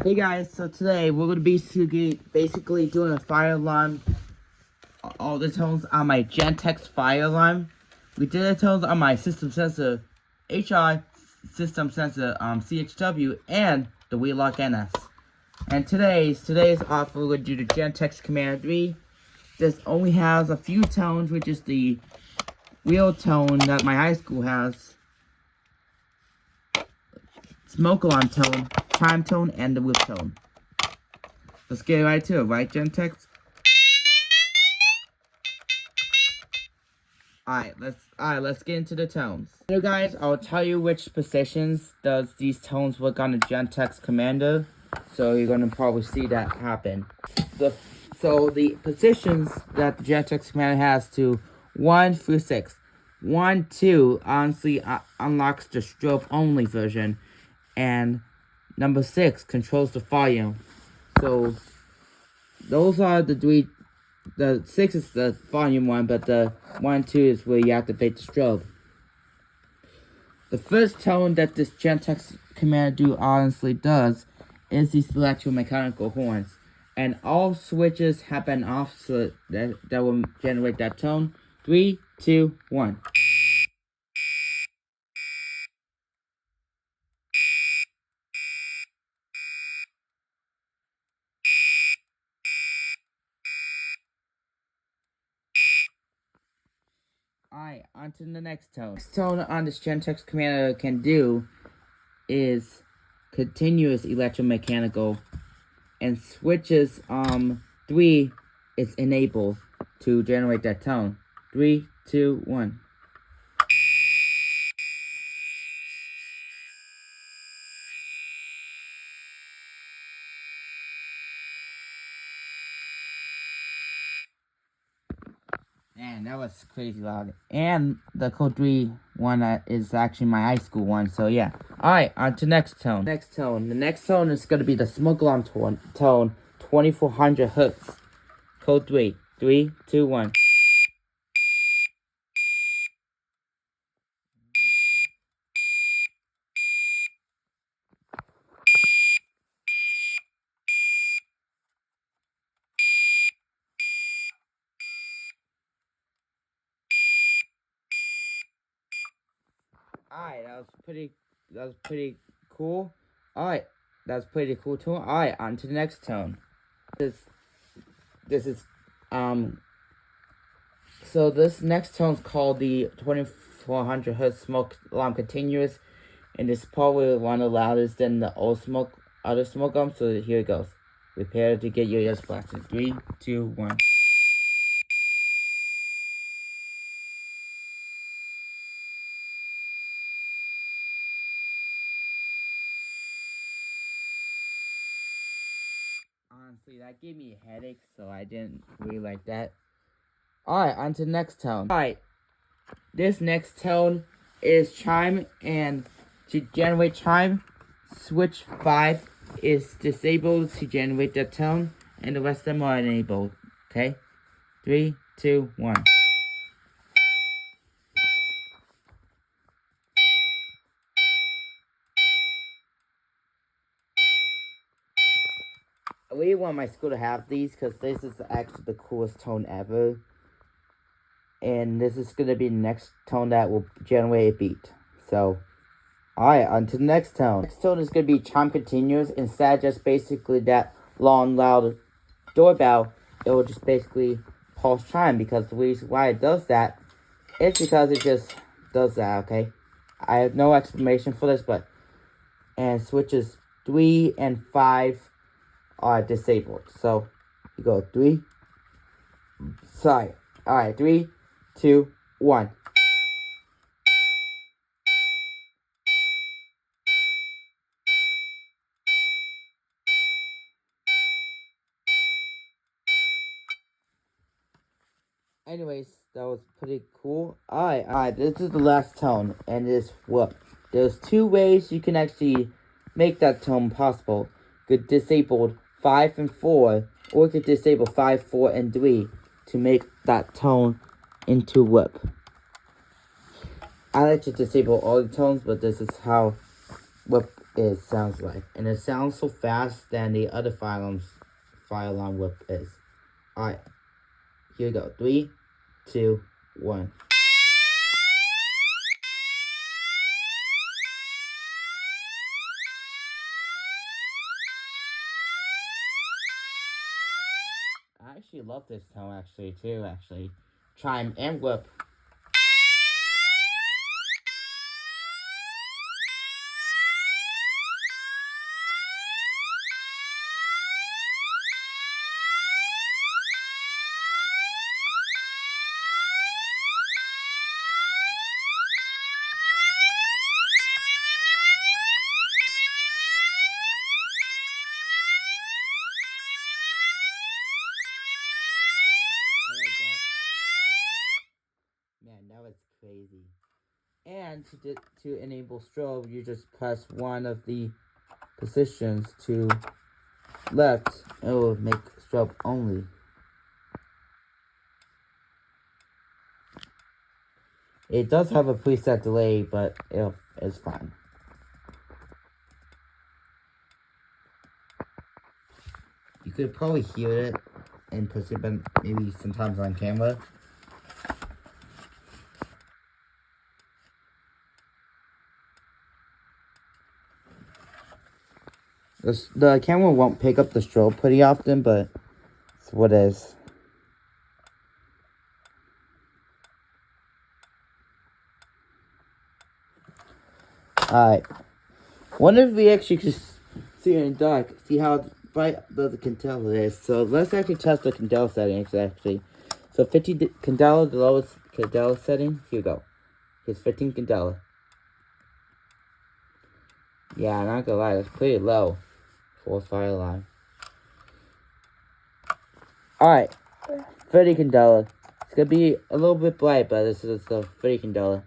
Hey guys, so today we're going to be basically doing a fire alarm. All the tones on my Gentex fire alarm. We did the tones on my system sensor HI, system sensor CHW, and the Wheelock NS. And today's offer, we're going to do the Gentex Command 3. This only has a few tones, which is the wheel tone that my high school has, smoke alarm tone, chime tone, and the whip tone. Let's get right to it, right, Gentex? Let's get into the tones. So guys, I'll tell you which positions does these tones work on the Gentex Commander. So you're gonna probably see that happen. So the positions that the Gentex Commander has to 1 through 6. 1, 2 honestly unlocks the strobe only version, and number 6 controls the volume. So those are the three. The 6 is the volume one, but the 1, 2 is where you activate the strobe. The first tone that this Gentex Commander honestly does is these electromechanical horns. And all switches have been off so that will generate that tone. 3, 2, 1. Alright, on to the next tone. Next tone on this Gentex Commander can do is continuous electromechanical, and switches 3 is enabled to generate that tone. 3, 2, 1. Man, that was crazy loud. And the code 3 one is actually my high school one, so yeah. Alright, on to next tone. The next tone is going to be the smoke alarm tone, 2400 hertz. Code 3. 3, 2, 1. Alright, that was pretty cool. Alright, that's pretty cool too. Alright, on to the next tone. This is so this next tone is called the 2400 hertz smoke alarm continuous, and it's probably one of the loudest than the other smoke alarms. So here it goes. Prepare to get your ears blasted. 3, 2, 1. Honestly, that gave me a headache, so I didn't really like that. Alright, on to the next tone. Alright, this next tone is chime, and to generate chime, switch 5 is disabled to generate that tone, and the rest of them are enabled. Okay? 3, 2, 1. I really want my school to have these because this is actually the coolest tone ever. And this is going to be the next tone that will generate a beat. So, alright, on to the next tone. Next tone is going to be chime continuous. Instead of just basically that long, loud doorbell, it will just basically pulse chime. Because the reason why it does that is because it just does that, okay? I have no explanation for this, but... And switches 3 and 5 are disabled. So, you go 3. Sorry. Alright, 3, 2, 1. Anyways, that was pretty cool. Alright, this is the last tone, and it is whoop. There's 2 ways you can actually make that tone possible. You could disable 5 and 4, or you could disable 5, 4, and 3 to make that tone into whoop. I like to disable all the tones, but this is how whoop it sounds like. And it sounds so fast than the other fire alarm whip is. Alright, here we go. 3, 2, 1. I actually love this tone too. Chime and whip. Man, that was crazy. And to enable strobe, you just press one of the positions to left. It will make strobe only. It does have a preset delay, but it's fine. You could probably hear it in person, but maybe sometimes on camera. The camera won't pick up the strobe pretty often, but it's what it is. Alright. Wonder if we actually could see it in dark, see how bright the candela is. So let's actually test the candela settings actually. So 50 candela, the lowest candela setting. Here we go. Here's 15 candela. Yeah, I'm not gonna lie, that's pretty low for a fire alarm. Alright, 30 candela. It's gonna be a little bit bright, but this is the 30 candela.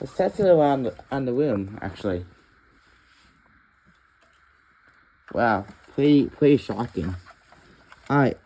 Let's test it around on the room, actually. Wow, pretty shocking. Alright,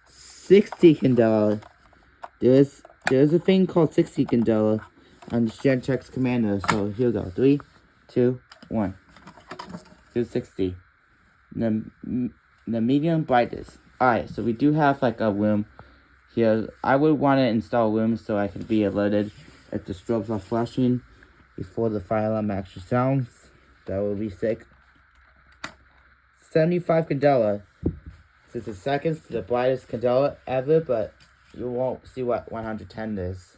60 candela. There's a thing called 60 candela on the Gentex commander. So here we go. 3, 2, 1. Here's 60. The medium brightest. Alright, so we do have like a room here. I would want to install a room so I can be alerted if the strobes are flashing before the fire alarm actually sounds. That would be sick. 75 candela. This is seconds to the brightest candela ever, but you won't see what 110 is.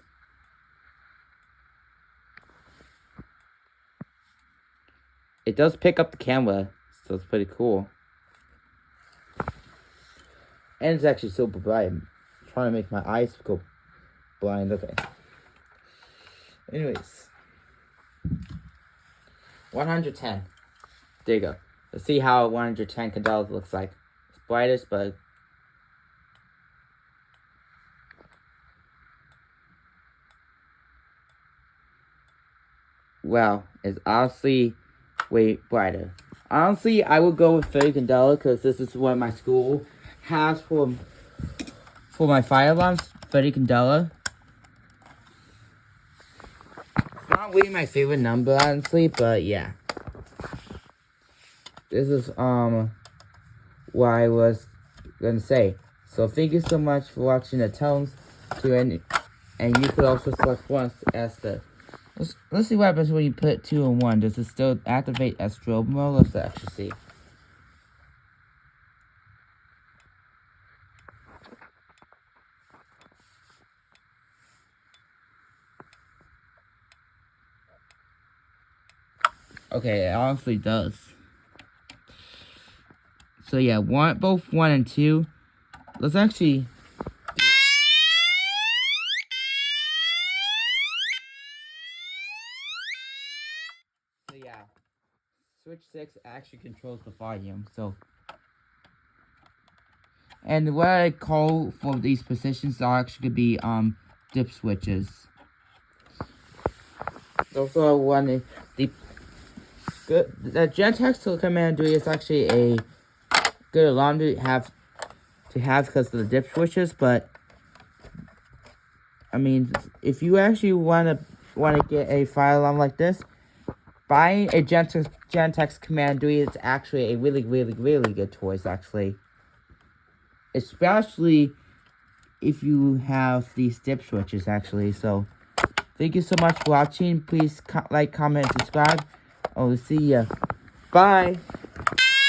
It does pick up the camera, so it's pretty cool. And it's actually super bright. I'm trying to make my eyes go blind. Okay. Anyways. 110. There you go. Let's see how 110 candela looks like. It's brightest, but wow, it's honestly way brighter. Honestly, I would go with 30 candela because this is what my school has for my fire alarms. 30 candela. It's not really my favorite number, honestly, but yeah. This is what I was gonna say. So thank you so much for watching the tones and you could also select once as the let's see what happens when you put 2 and 1. Does it still activate as strobe mode? Let's actually see. Okay, it honestly does. So yeah, both 1 and 2. Let's actually. So yeah, switch 6 actually controls the volume. So, and what I call for these positions are actually gonna be dip switches. Also, one the Gentex Commander is actually a good alarm to have because of the dip switches, but I mean, if you actually want to get a fire alarm like this, buying a Gentex Commando is actually a really, really, really good choice, actually. Especially if you have these dip switches, actually. So, thank you so much for watching. Please like, comment, and subscribe. Oh, see ya. Bye.